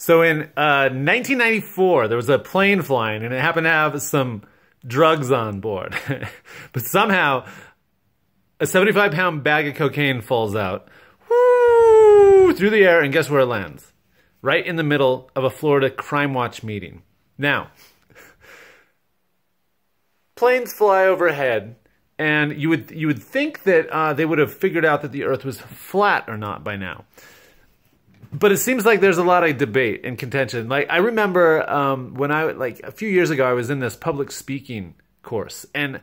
So in 1994, there was a plane flying, and it happened to have some drugs on board. But somehow, a 75-pound bag of cocaine falls out whoo, through the air, and guess where it lands? Right in the middle of a Florida Crime Watch meeting. Now, planes fly overhead, and you would think that they would have figured out that the Earth was flat or not by now. But it seems like there's a lot of debate and contention. Like, I remember when like a few years ago, I was in this public speaking course, and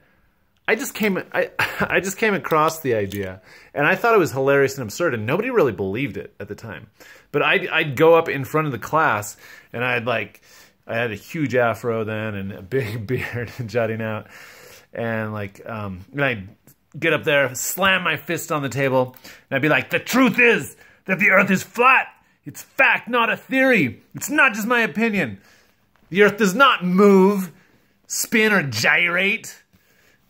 I just came across the idea, and I thought it was hilarious and absurd, and nobody really believed it at the time. But I'd go up in front of the class, and I had a huge afro then and a big beard jutting out, and and I'd get up there, slam my fist on the table, and I'd be like, "The truth is that the Earth is flat. It's fact, not a theory. It's not just my opinion. The Earth does not move, spin, or gyrate.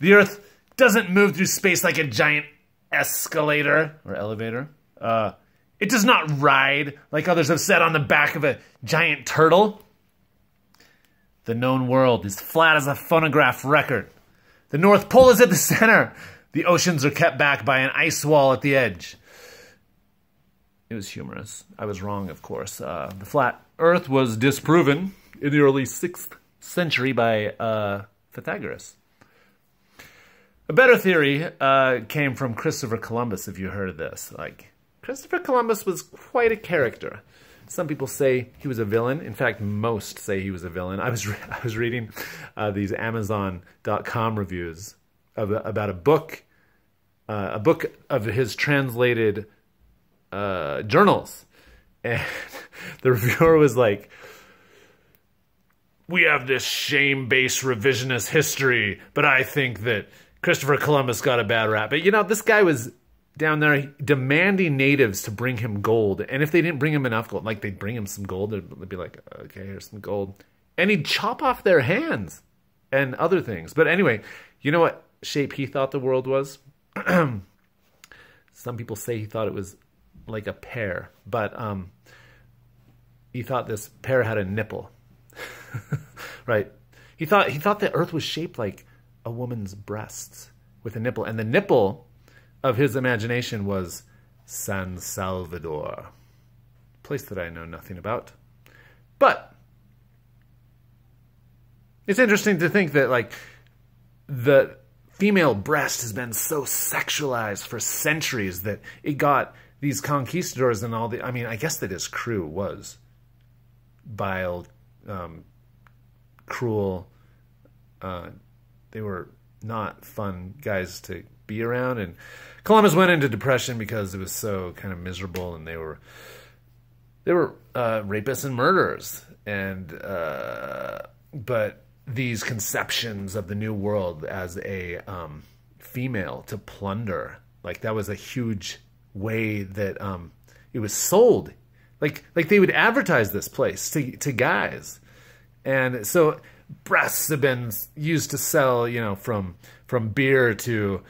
The Earth doesn't move through space like a giant escalator or elevator. It does not ride, like others have said, on the back of a giant turtle. The known world is flat as a phonograph record. The North Pole is at the center. The oceans are kept back by an ice wall at the edge." It was humorous. I was wrong, of course. The flat Earth was disproven in the early 6th century by Pythagoras. A better theory came from Christopher Columbus, if you heard of this. Like, Christopher Columbus was quite a character. Some people say he was a villain. In fact, most say he was a villain. I was reading these Amazon.com reviews about a book of his translated journals, and the reviewer was like, "We have this shame-based revisionist history, but I think that Christopher Columbus got a bad rap." But you know, this guy was down there demanding natives to bring him gold, and if they didn't bring him enough gold, like they'd bring him some gold, they'd be like, "Okay, here's some gold," and he'd chop off their hands and other things. But anyway, you know what shape he thought the world was? Some people say he thought it was like a pear, but he thought this pear had a nipple. Right? He thought the Earth was shaped like a woman's breasts with a nipple, and the nipple of his imagination was San Salvador, a place that I know nothing about. But it's interesting to think that, like, the female breast has been so sexualized for centuries that it got these conquistadors and all the, I mean, I guess that his crew was vile, cruel. They were not fun guys to be around. And Columbus went into depression because it was so kind of miserable, and they were rapists and murderers. And but these conceptions of the New World as a female to plunder, like, that was a huge way that it was sold. Like they would advertise this place to guys. And so breasts have been used to sell, you know, from beer to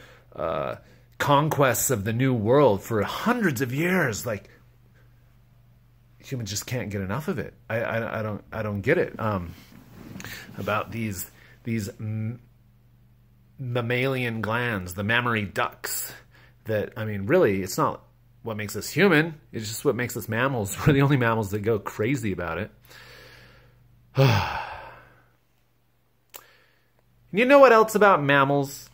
conquests of the New World for hundreds of years. Like, humans just can't get enough of it. I don't get it. About these mammalian glands, the mammary ducts, that, I mean, really, it's not what makes us human. It's just what makes us mammals. We're the only mammals that go crazy about it. You know what else about mammals?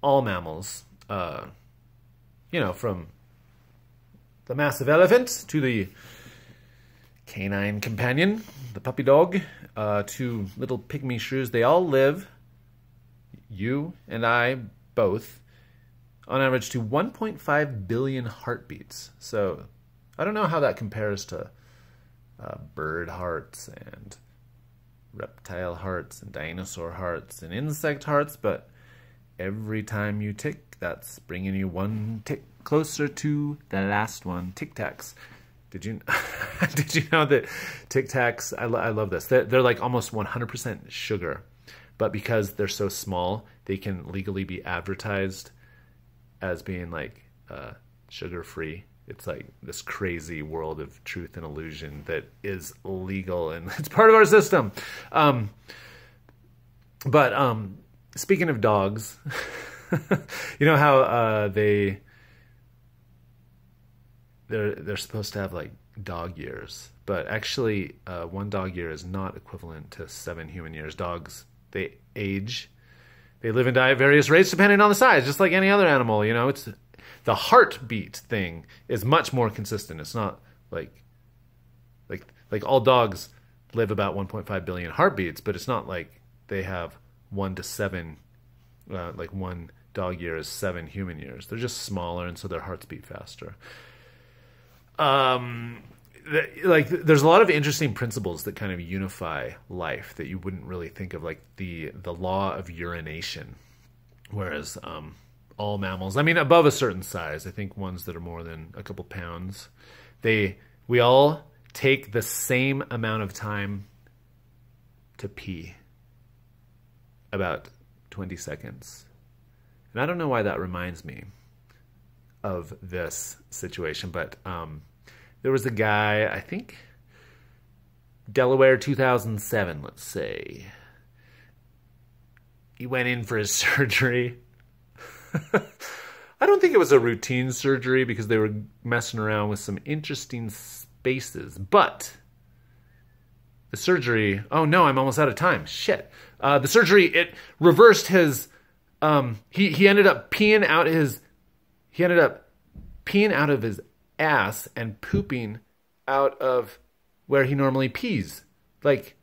All mammals, you know, from the massive elephant to the canine companion, the puppy dog, to little pygmy shrews, they all live, you and I both, on average to 1.5 billion heartbeats. So I don't know how that compares to bird hearts and reptile hearts and dinosaur hearts and insect hearts, but every time you tick, that's bringing you one tick closer to the last one. Tic Tacs. Did you know that Tic Tacs, I love this, they're like almost 100% sugar, but because they're so small, they can legally be advertised as being like sugar-free. It's like this crazy world of truth and illusion that is legal and it's part of our system. But speaking of dogs, you know how they're supposed to have like dog years, but actually 1 dog year is not equivalent to 7 human years. Dogs, they age, they live and die at various rates depending on the size, just like any other animal. You know, it's the heartbeat thing is much more consistent. It's not like all dogs live about 1.5 billion heartbeats, but it's not like they have 1 to 7, like 1 dog year is 7 human years. They're just smaller, and so their hearts beat faster. Like there's a lot of interesting principles that kind of unify life that you wouldn't really think of, like the law of urination, whereas all mammals, I mean above a certain size, I think ones that are more than a couple pounds, we all take the same amount of time to pee, about 20 seconds. And I don't know why that reminds me of this situation, but there was a guy, I think Delaware 2007, let's say. He went in for his surgery. I don't think it was a routine surgery because they were messing around with some interesting spaces, but the surgery, oh no, I'm almost out of time. Shit. The surgery, it reversed his, he ended up peeing out of his ass and pooping out of where he normally pees. Like,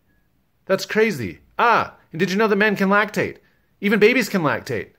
that's crazy. And did you know that men can lactate? Even babies can lactate.